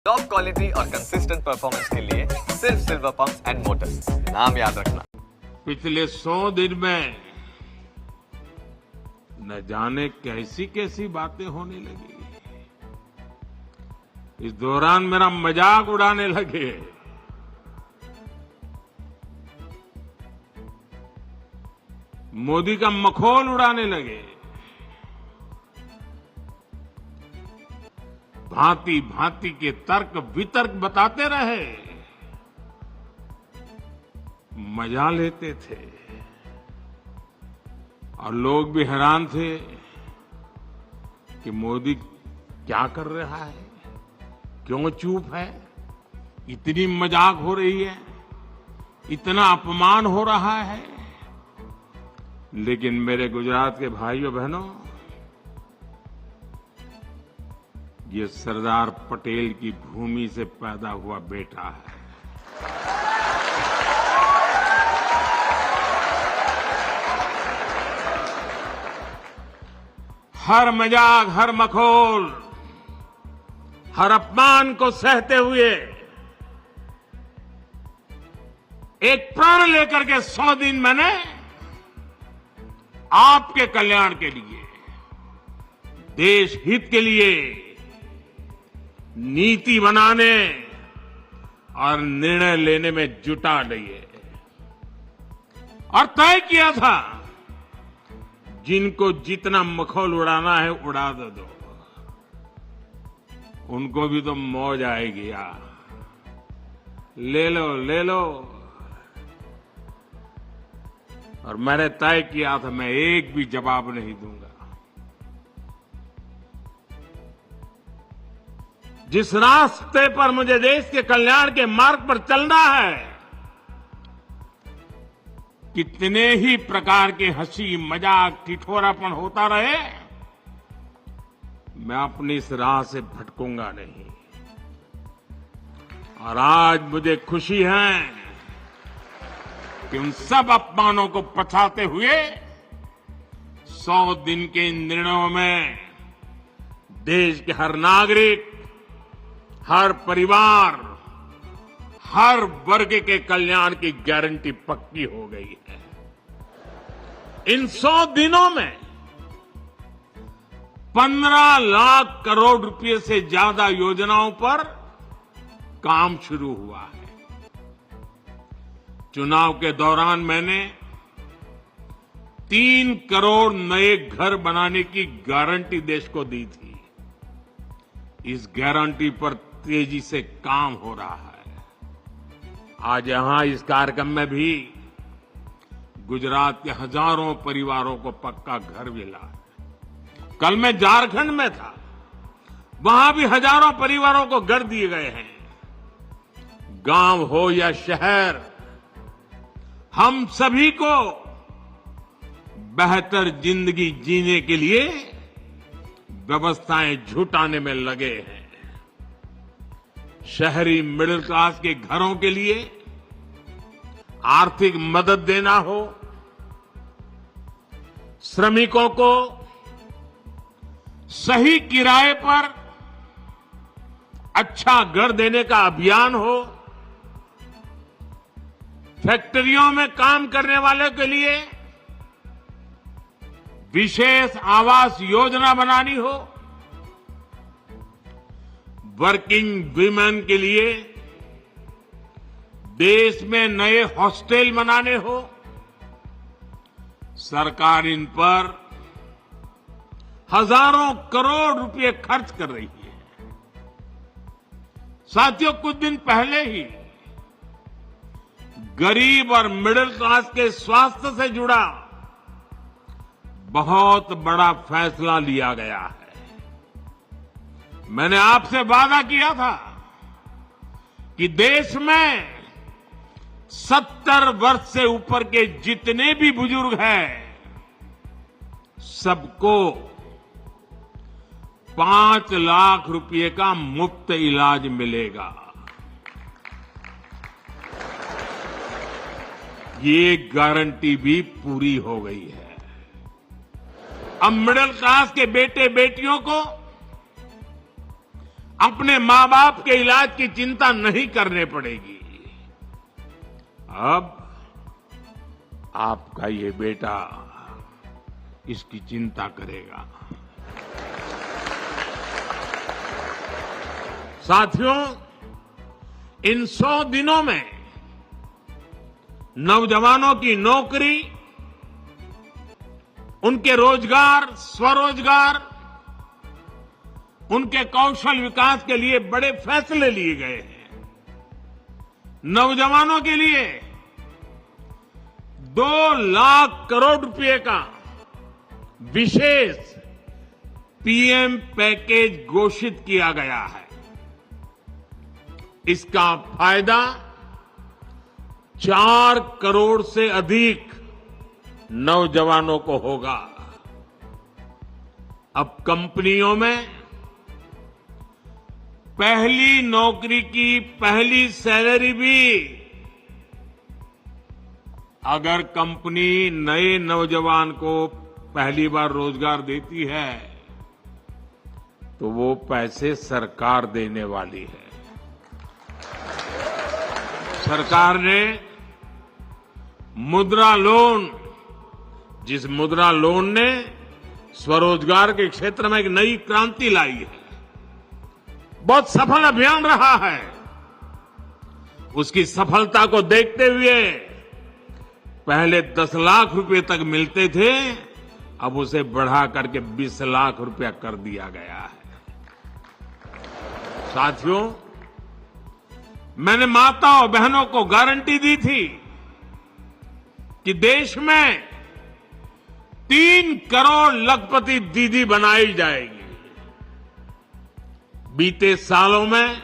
Top quality और consistent performance के लिए सिर्फ सिल्वर पंप्स एंड मोटर्स, नाम याद रखना। पिछले 100 दिन में न जाने कैसी कैसी बातें होने लगी। इस दौरान मेरा मजाक उड़ाने लगे। मोदी का मखौल उड़ाने लगे। भांति भांति के तर्क वितर्क बताते रहे, मजा लेते थे और लोग भी हैरान थे कि मोदी क्या कर रहा है, क्यों चुप है, इतनी मजाक हो रही है, इतना अपमान हो रहा है। लेकिन मेरे गुजरात के भाइयों बहनों, ये सरदार पटेल की भूमि से पैदा हुआ बेटा है। हर मजाक, हर मखौल, हर अपमान को सहते हुए एक प्रण लेकर के 100 दिन मैंने आपके कल्याण के लिए, देश हित के लिए नीति बनाने और निर्णय लेने में जुटा लिए और तय किया था, जिनको जितना मखौल उड़ाना है उड़ा दो, उनको भी तो मौज आएगी यार, ले लो ले लो। और मैंने तय किया था मैं एक भी जवाब नहीं दूंगा। जिस रास्ते पर मुझे देश के कल्याण के मार्ग पर चलना है, कितने ही प्रकार के हंसी मजाक ठिठोरापन होता रहे, मैं अपनी इस राह से भटकूंगा नहीं। और आज मुझे खुशी है कि उन सब अपमानों को पछाते हुए 100 दिन के इन निर्णयों में देश के हर नागरिक, हर परिवार, हर वर्ग के कल्याण की गारंटी पक्की हो गई है। इन 100 दिनों में 15 लाख करोड़ रुपए से ज्यादा योजनाओं पर काम शुरू हुआ है। चुनाव के दौरान मैंने 3 करोड़ नए घर बनाने की गारंटी देश को दी थी। इस गारंटी पर तेजी से काम हो रहा है। आज यहां इस कार्यक्रम में भी गुजरात के हजारों परिवारों को पक्का घर मिला है। कल मैं झारखंड में था, वहां भी हजारों परिवारों को घर दिए गए हैं। गांव हो या शहर, हम सभी को बेहतर जिंदगी जीने के लिए व्यवस्थाएं जुटाने में लगे हैं। शहरी मिडिल क्लास के घरों के लिए आर्थिक मदद देना हो, श्रमिकों को सही किराए पर अच्छा घर देने का अभियान हो, फैक्ट्रियों में काम करने वालों के लिए विशेष आवास योजना बनानी हो, वर्किंग विमेन के लिए देश में नए हॉस्टल बनाने हो, सरकार इन पर हजारों करोड़ रुपए खर्च कर रही है। साथियों, कुछ दिन पहले ही गरीब और मिडिल क्लास के स्वास्थ्य से जुड़ा बहुत बड़ा फैसला लिया गया है। मैंने आपसे वादा किया था कि देश में 70 वर्ष से ऊपर के जितने भी बुजुर्ग हैं, सबको 5 लाख रुपए का मुफ्त इलाज मिलेगा। ये गारंटी भी पूरी हो गई है। अब मिडिल क्लास के बेटे बेटियों को अपने मां बाप के इलाज की चिंता नहीं करने पड़ेगी। अब आपका ये बेटा इसकी चिंता करेगा। साथियों, इन 100 दिनों में नौजवानों की नौकरी, उनके रोजगार, स्वरोजगार, उनके कौशल विकास के लिए बड़े फैसले लिए गए हैं। नौजवानों के लिए 2 लाख करोड़ रुपए का विशेष पीएम पैकेज घोषित किया गया है। इसका फायदा 4 करोड़ से अधिक नौजवानों को होगा। अब कंपनियों में पहली नौकरी की पहली सैलरी भी अगर कंपनी नए नौजवान को पहली बार रोजगार देती है तो वो पैसे सरकार देने वाली है। सरकार ने मुद्रा लोन, जिस मुद्रा लोन ने स्वरोजगार के क्षेत्र में एक नई क्रांति लाई है, बहुत सफल अभियान रहा है। उसकी सफलता को देखते हुए पहले 10 लाख रुपए तक मिलते थे, अब उसे बढ़ा करके 20 लाख रुपया कर दिया गया है। साथियों, मैंने माताओं बहनों को गारंटी दी थी कि देश में 3 करोड़ लखपति दीदी बनाई जाएगी। बीते सालों में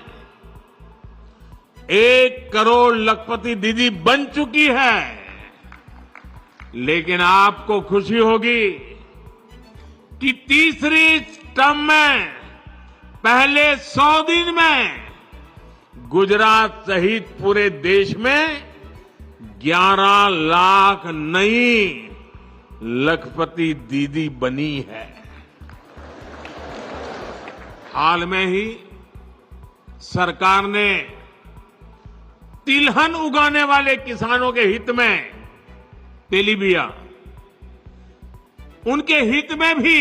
1 करोड़ लखपति दीदी बन चुकी है। लेकिन आपको खुशी होगी कि तीसरी टर्म में पहले 100 दिन में गुजरात सहित पूरे देश में 11 लाख नई लखपति दीदी बनी है। हाल में ही सरकार ने तिलहन उगाने वाले किसानों के हित में, तेलीबिया, उनके हित में भी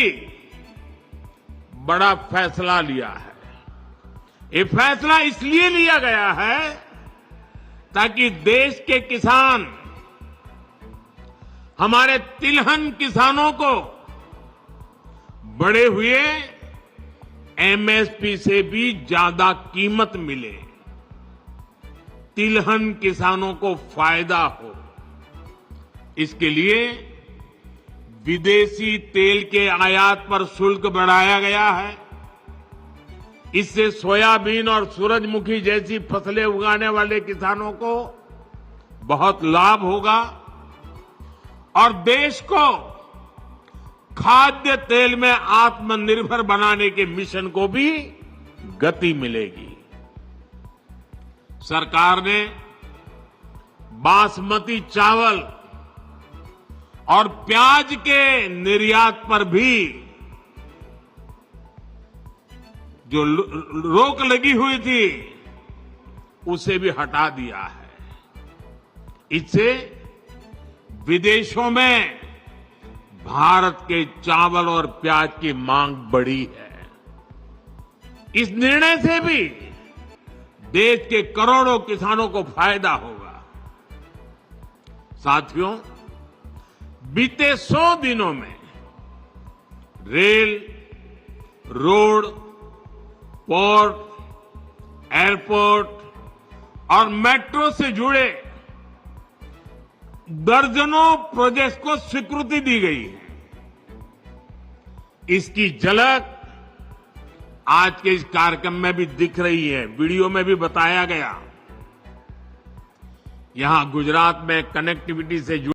बड़ा फैसला लिया है। ये फैसला इसलिए लिया गया है ताकि देश के किसान, हमारे तिलहन किसानों को बढ़े हुए एमएसपी से भी ज्यादा कीमत मिले, तिलहन किसानों को फायदा हो। इसके लिए विदेशी तेल के आयात पर शुल्क बढ़ाया गया है। इससे सोयाबीन और सूरजमुखी जैसी फसलें उगाने वाले किसानों को बहुत लाभ होगा और देश को खाद्य तेल में आत्मनिर्भर बनाने के मिशन को भी गति मिलेगी। सरकार ने बासमती चावल और प्याज के निर्यात पर भी जो रोक लगी हुई थी उसे भी हटा दिया है। इससे विदेशों में भारत के चावल और प्याज की मांग बढ़ी है। इस निर्णय से भी देश के करोड़ों किसानों को फायदा होगा। साथियों, बीते 100 दिनों में रेल, रोड, पोर्ट, एयरपोर्ट और मेट्रो से जुड़े दर्जनों प्रोजेक्ट्स को स्वीकृति दी गई है। इसकी झलक आज के इस कार्यक्रम में भी दिख रही है, वीडियो में भी बताया गया। यहां गुजरात में कनेक्टिविटी से